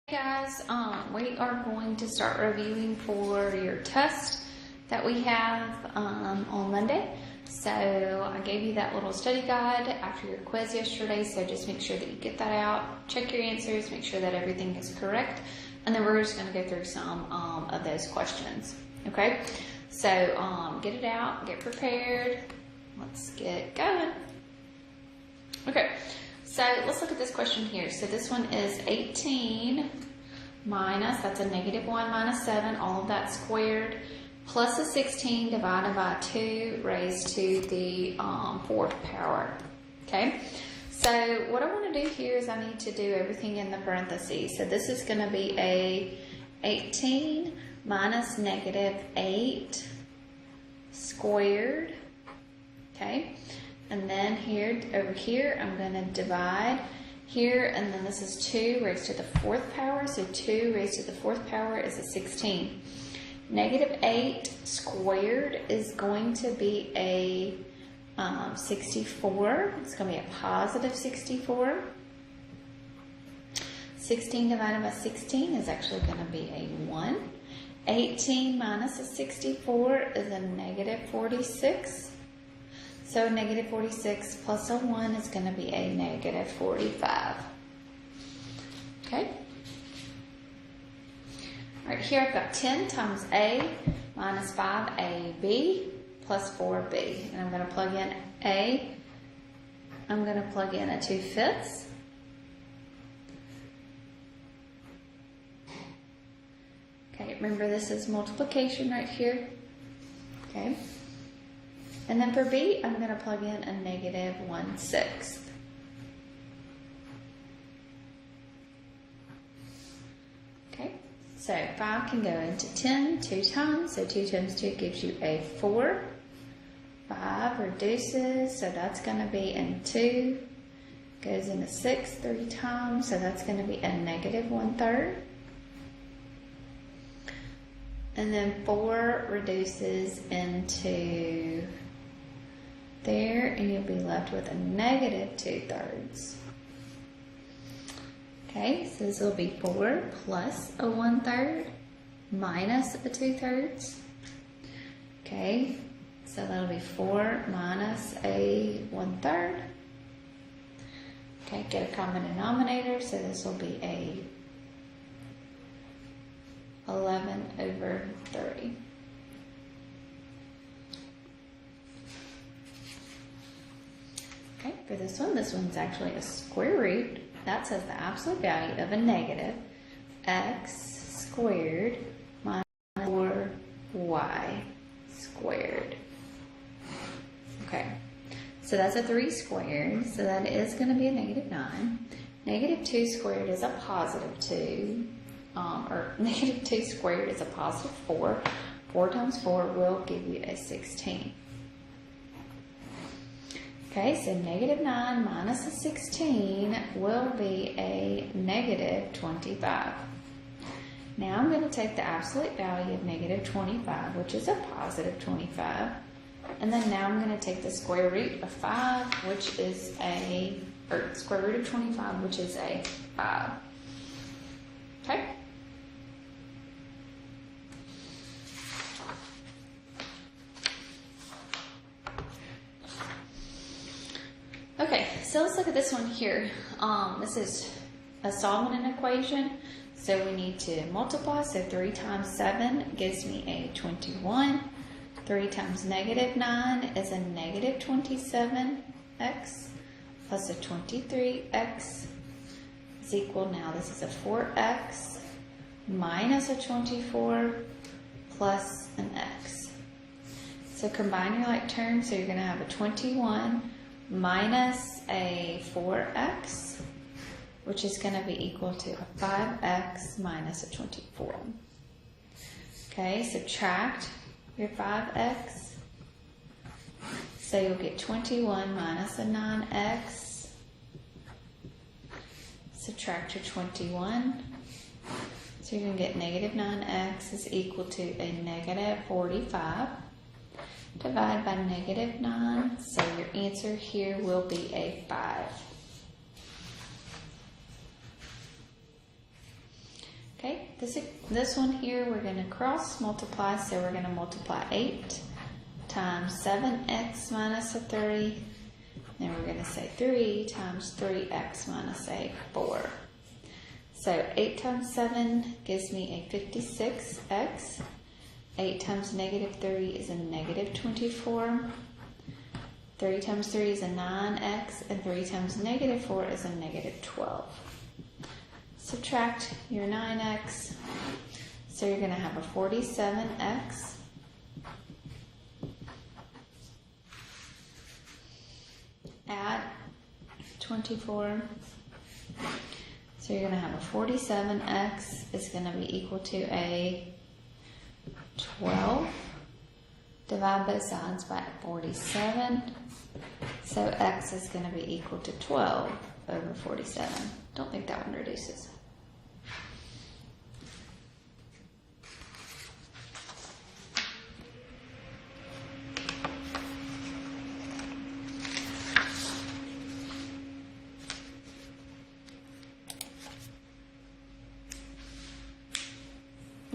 Hey guys, we are going to start reviewing for your test that we have on Monday. So I gave you that little study guide after your quiz yesterday, so just make sure that you get that out, check your answers, make sure that everything is correct, and then we're just going to go through some of those questions, okay? So get it out, get prepared, let's get going. Okay. So let's look at this question here. So this one is 18 minus, that's a -1 minus 7, all of that squared, plus a 16 divided by 2 raised to the 4th power. Okay, so what I want to do here is I need to do everything in the parentheses. So this is going to be a 18 minus -8 squared. Okay. And then here, over here, I'm going to divide here, and then this is 2 raised to the 4th power, so 2 raised to the 4th power is a 16. -8 squared is going to be a 64. It's going to be a positive 64. 16 divided by 16 is actually going to be a 1. 18 minus a 64 is a -46. So -46 plus a 1 is going to be a -45. Okay. All right, here I've got 10 times A minus 5AB plus 4B. And I'm going to plug in A. I'm going to plug in a 2/5. Okay, remember this is multiplication right here. Okay. And then for B, I'm going to plug in a -1/6. Okay, so 5 can go into 10 2 times, so 2 times 2 gives you a 4. 5 reduces, so that's going to be in 2. Goes into 6 3 times, so that's going to be a -1/3. And then 4 reduces into there, and you'll be left with a -2/3. Okay, so this will be 4 plus a 1/3 minus a 2/3. Okay, so that'll be 4 minus a 1/3. Okay, get a common denominator, so this will be a 11/30. Okay, for this one's actually a square root. That says the absolute value of a negative x squared minus 4y squared. Okay, so that's a 3 squared, so that is going to be a -9. -2 squared is a positive 2. Or -2 squared is a positive 4. 4 times 4 will give you a 16. Okay, so -9 minus a 16 will be a -25. Now I'm going to take the absolute value of -25, which is a positive 25. And then now I'm going to take the square root of 5, which is or square root of 25, which is a 5. Okay? Okay, so let's look at this one here. This is a solving an equation, so we need to multiply. So 3 times 7 gives me a 21. 3 times -9 is a -27x plus a 23x is equal, now this is a 4x minus a 24 plus an x. So combine your like terms, so you're going to have a 21 minus a 4x, which is going to be equal to a 5x minus a 24. Okay, subtract your 5x. So you'll get 21 minus a 9x. Subtract your 21. So you're going to get -9x is equal to a -45. Divided by -9, so your answer here will be a 5. this one here we're going to cross multiply, so we're going to multiply 8 times 7x minus a 3. Then we're going to say 3 times 3x minus a 4. So 8 times 7 gives me a 56x. 8 times negative 3 is a negative 24. 3 times 3 is a 9x, and 3 times negative 4 is a negative 12. Subtract your 9x, so you're going to have a 47x. Add 24. So you're going to have a 47x is going to be equal to a 12. Divide both sides by 47. So x is going to be equal to 12 over 47. Don't think that one reduces.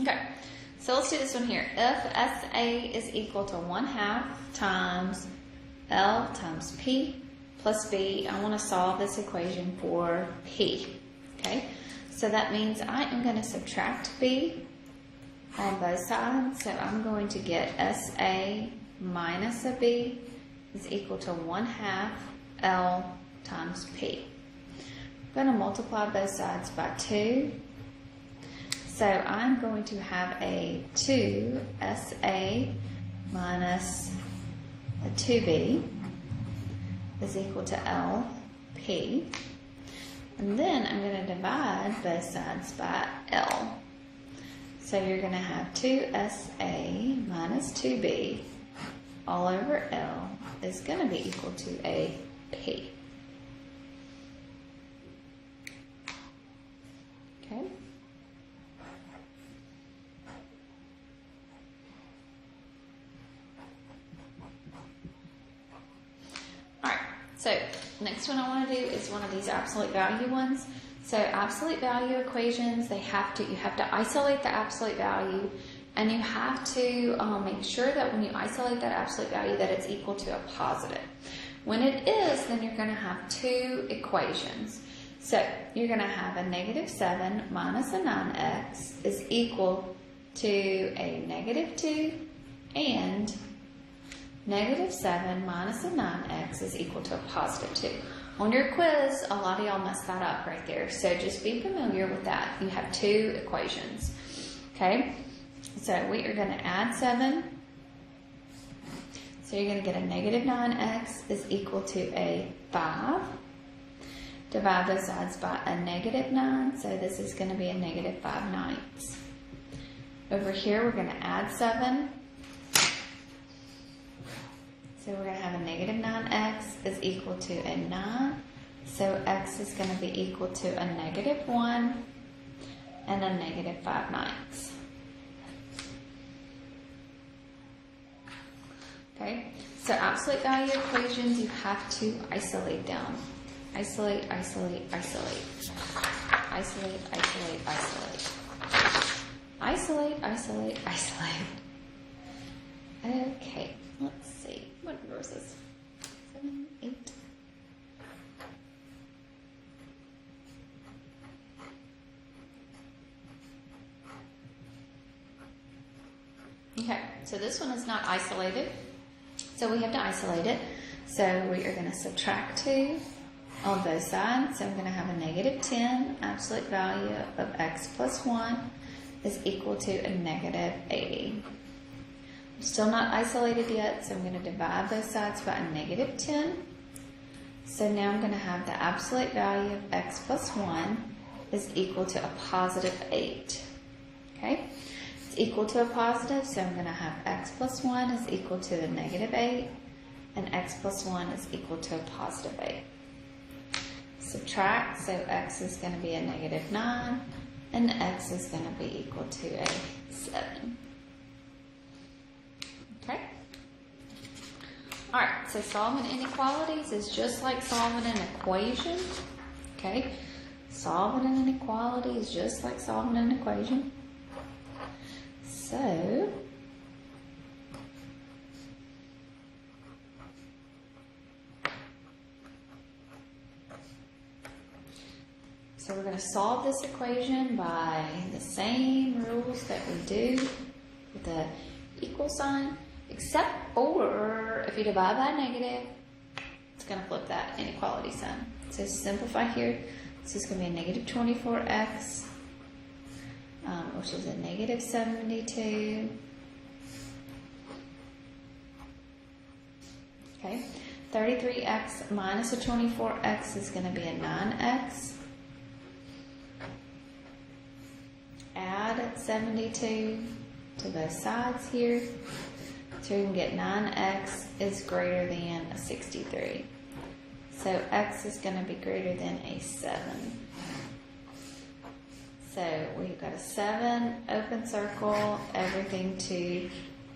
Okay, so let's do this one here. If SA is equal to 1/2 times L times P plus B, I want to solve this equation for P. Okay, so that means I am going to subtract B on both sides. So I'm going to get SA minus a B is equal to 1/2 L times P. I'm going to multiply both sides by 2. So I'm going to have a 2 SA minus a 2B is equal to LP. And then I'm going to divide both sides by L. So you're going to have 2SA minus 2B all over L is going to be equal to a P. Okay. So next one I want to do is one of these absolute value ones. So absolute value equations, you have to isolate the absolute value, and you have to make sure that when you isolate that absolute value that it's equal to a positive. When it is, then you're going to have two equations. So you're going to have a negative 7 minus a 9x is equal to a negative 2, and negative 7 minus a 9x is equal to a positive 2. On your quiz, a lot of y'all messed that up right there. So just be familiar with that. You have two equations. Okay? So we are going to add 7. So you're going to get a negative 9x is equal to a 5. Divide those sides by a negative 9. So this is going to be a negative 5/9. Over here, we're going to add 7. So we're going to have a negative 9x is equal to a 9. So x is going to be equal to a negative 1 and a negative 5/9. Okay, so absolute value equations, you have to isolate them. Isolate, isolate, isolate. Isolate, isolate, isolate. Isolate, isolate, isolate. Okay, let's see. What verses? 7, 8. Okay, so this one is not isolated, so we have to isolate it. So we are going to subtract 2 on both sides. So I'm going to have a negative 10. Absolute value of x plus 1 is equal to a negative 80. Still not isolated yet, so I'm going to divide both sides by a negative 10. So now I'm going to have the absolute value of x plus 1 is equal to a positive 8. Okay? It's equal to a positive, so I'm going to have x plus 1 is equal to a negative 8, and x plus 1 is equal to a positive 8. Subtract, so x is going to be a negative 9, and x is going to be equal to a 7. Okay? Alright, so solving inequalities is just like solving an equation. Okay? solving an inequality is just like solving an equation. So we're going to solve this equation by the same rules that we do with the equal sign, except for if you divide by a negative, it's going to flip that inequality sign. So simplify here. This is going to be a negative 24x, which is a negative 72. Okay, 33x minus a 24x is going to be a 9x. Add 72 to both sides here, so you can get 9x is greater than a 63. So x is going to be greater than a 7. So we've got a 7, open circle, everything to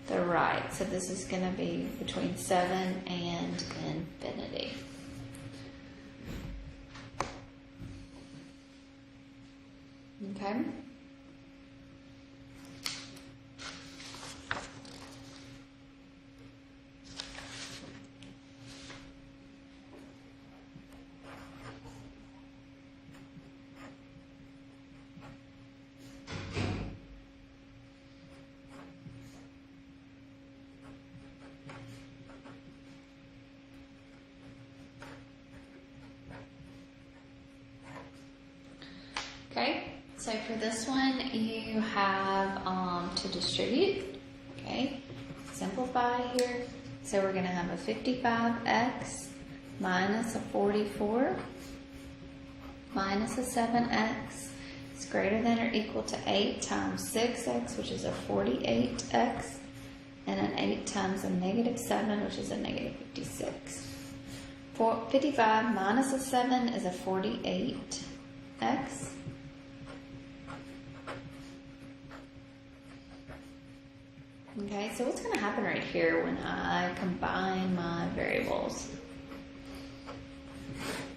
the right. So this is going to be between 7 and infinity. Okay. Okay, so for this one, you have to distribute. Okay, simplify here. So we're going to have a 55x minus a 44 minus a 7x is greater than or equal to 8 times 6x, which is a 48x, and an 8 times a negative 7, which is a negative 56. 55 minus a 7 is a 48x. Okay, so what's going to happen right here when I combine my variables?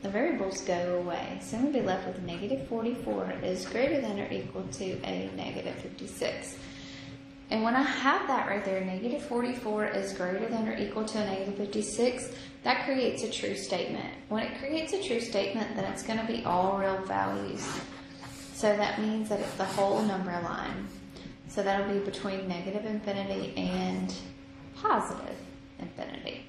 The variables go away. So I'm going to be left with a negative 44 is greater than or equal to a negative 56. And when I have that right there, negative 44 is greater than or equal to a negative 56, that creates a true statement. When it creates a true statement, then it's going to be all real values. So that means that it's the whole number line. So that'll be between negative infinity and positive infinity.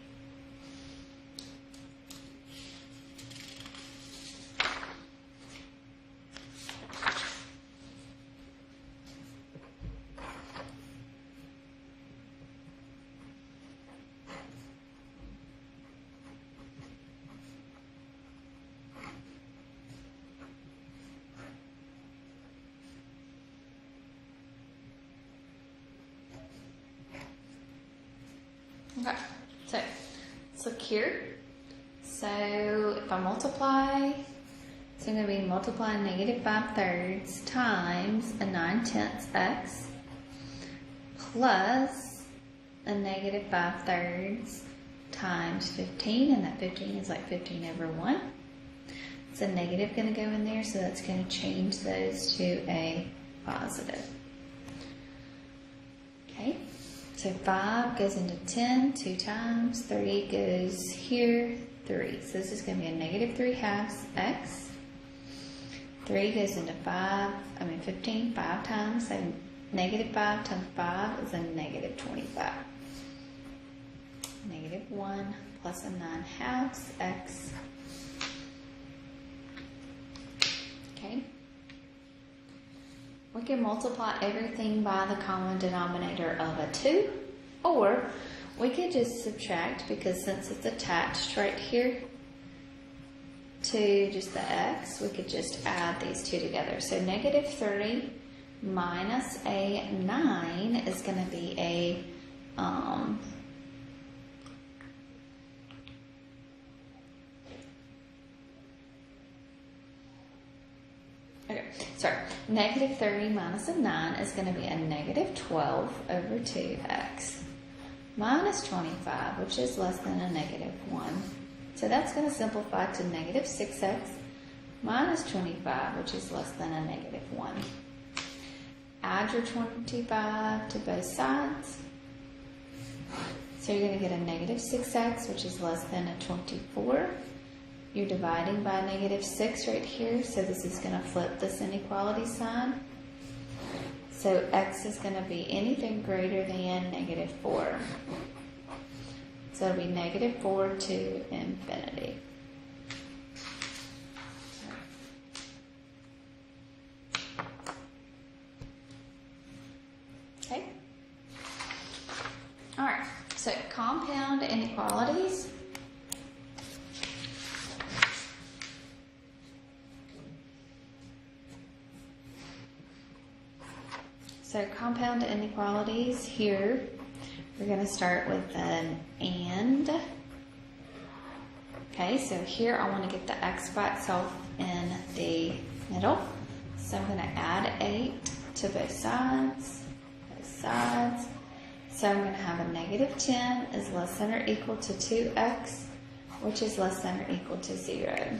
Okay, so let's look here. So if I multiply, it's going to be multiplying negative 5/3 times a 9/10 x plus a negative 5/3 times 15, and that 15 is like 15 over 1. It's a negative going to go in there, so that's going to change those to a positive. Okay. So 5 goes into 10 2 times, 3 goes here, 3. So this is going to be a negative 3/2 x. 3 goes into 15 5 times, so negative 5 times 5 is a negative 25. Negative 1 plus a 9/2 x. Okay. We can multiply everything by the common denominator of a 2, or we could just subtract, because since it's attached right here to just the x, we could just add these two together. So negative 30 minus a 9 is going to be a negative 30 minus a 9 is going to be a negative 12 over 2x minus 25, which is less than a negative 1. So that's going to simplify to negative 6x minus 25, which is less than a negative 1. Add your 25 to both sides. So you're going to get a negative 6x, which is less than a 24. You're dividing by negative 6 right here, so this is going to flip this inequality sign. So x is going to be anything greater than negative 4. So it'll be negative 4 to infinity. Okay. All right, so compound inequalities. So compound inequalities here, we're going to start with an and. Okay, so here I want to get the x by itself in the middle. So I'm going to add 8 to both sides. So I'm going to have a negative 10 is less than or equal to 2x, which is less than or equal to 0.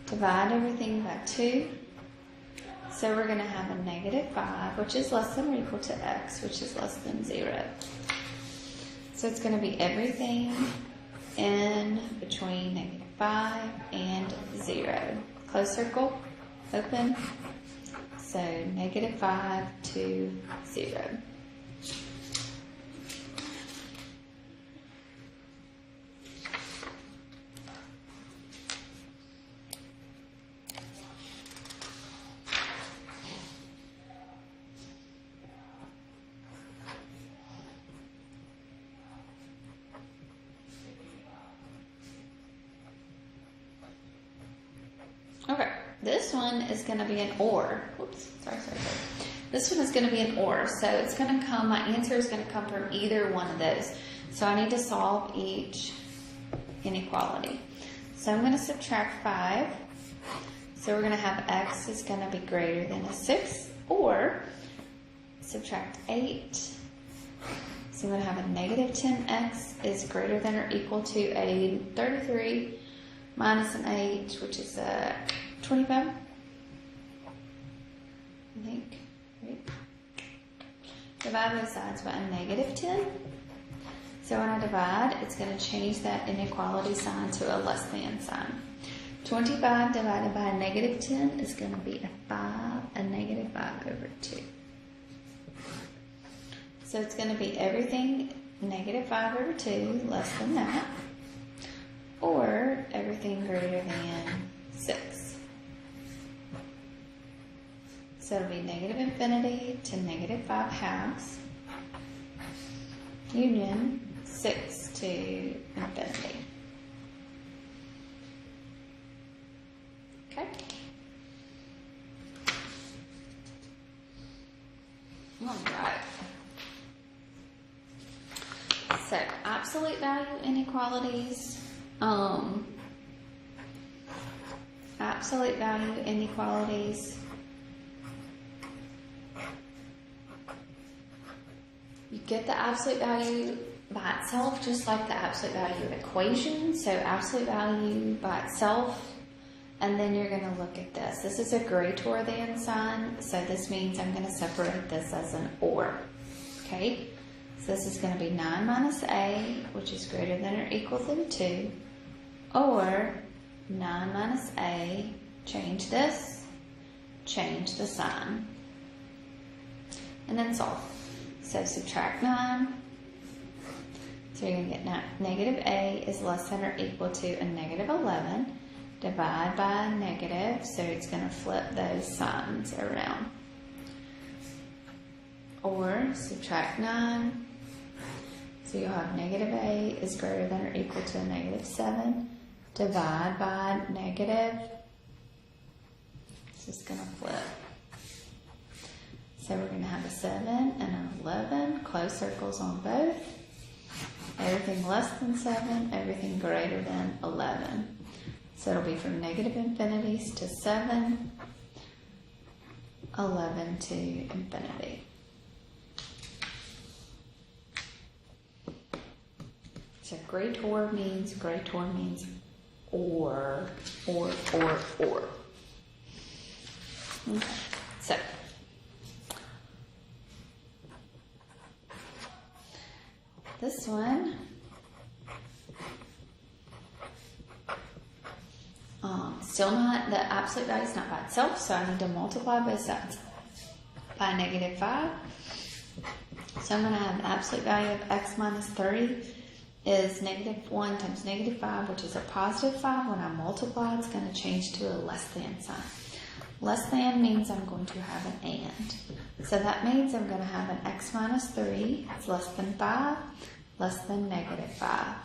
Divide everything by 2. So we're going to have a negative 5, which is less than or equal to x, which is less than 0. So it's going to be everything in between negative 5 and 0. Close circle, open. So negative 5 to 0. Okay, this one is going to be an or. Whoops, sorry. This one is going to be an or, so it's going to come, my answer is going to come from either one of those. So I need to solve each inequality. So I'm going to subtract 5. So we're going to have x is going to be greater than a 6, or subtract 8. So I'm going to have a negative 10x is greater than or equal to a 33 minus an 8, which is a 25, I think, right? Divide both sides by a negative 10. So when I divide, it's going to change that inequality sign to a less than sign. 25 divided by a negative 10 is going to be a negative 5 over 2. So it's going to be everything negative 5 over 2, less than that, or everything greater than 6. So it'll be negative infinity to negative 5 halves, union 6 to infinity. Okay? All right. So absolute value inequalities. Absolute value inequalities. You get the absolute value by itself, just like the absolute value of equation. So absolute value by itself, and then you're going to look at this. This is a greater than sign, so this means I'm going to separate this as an or. Okay? So this is going to be 9 minus a, which is greater than or equal than 2, or 9 minus a, change this, change the sign, and then solve. So subtract 9, so you're going to get negative a is less than or equal to a negative 11, divide by a negative, so it's going to flip those signs around, or subtract 9, so you'll have negative a is greater than or equal to a negative 7, divide by negative, it's just going to flip. So we're going to have a 7 and an 11, close circles on both, everything less than 7, everything greater than 11. So it'll be from negative infinities to 7, 11 to infinity. So greater means or. Okay. So, this one, still not, the absolute value is not by itself, so I need to multiply both sides by -5. So I'm going to have the absolute value of x minus 3 is -1 times -5, which is a +5. When I multiply, it's going to change to a less than sign. Less than means I'm going to have an and. So that means I'm going to have an x minus 3 is less than 5, less than -5.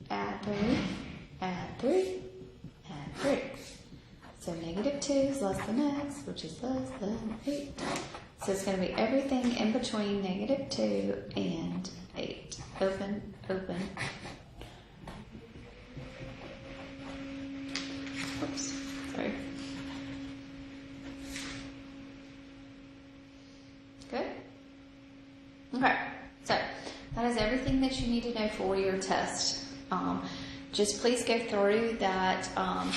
Add 3, add 3, add 3. So -2 is less than x, which is less than 8. So it's going to be everything in between -2 and 8. Open, open. Oops, sorry. Good? Okay, so that is everything that you need to know for your test. Just please go through that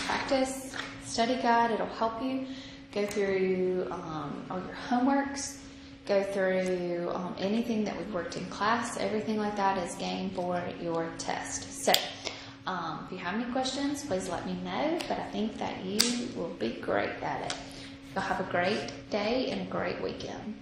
practice study guide. It'll help you. Go through all your homeworks. Go through anything that we've worked in class. Everything like that is game for your test. So, if you have any questions, please let me know. But I think that you will be great at it. You'll have a great day and a great weekend.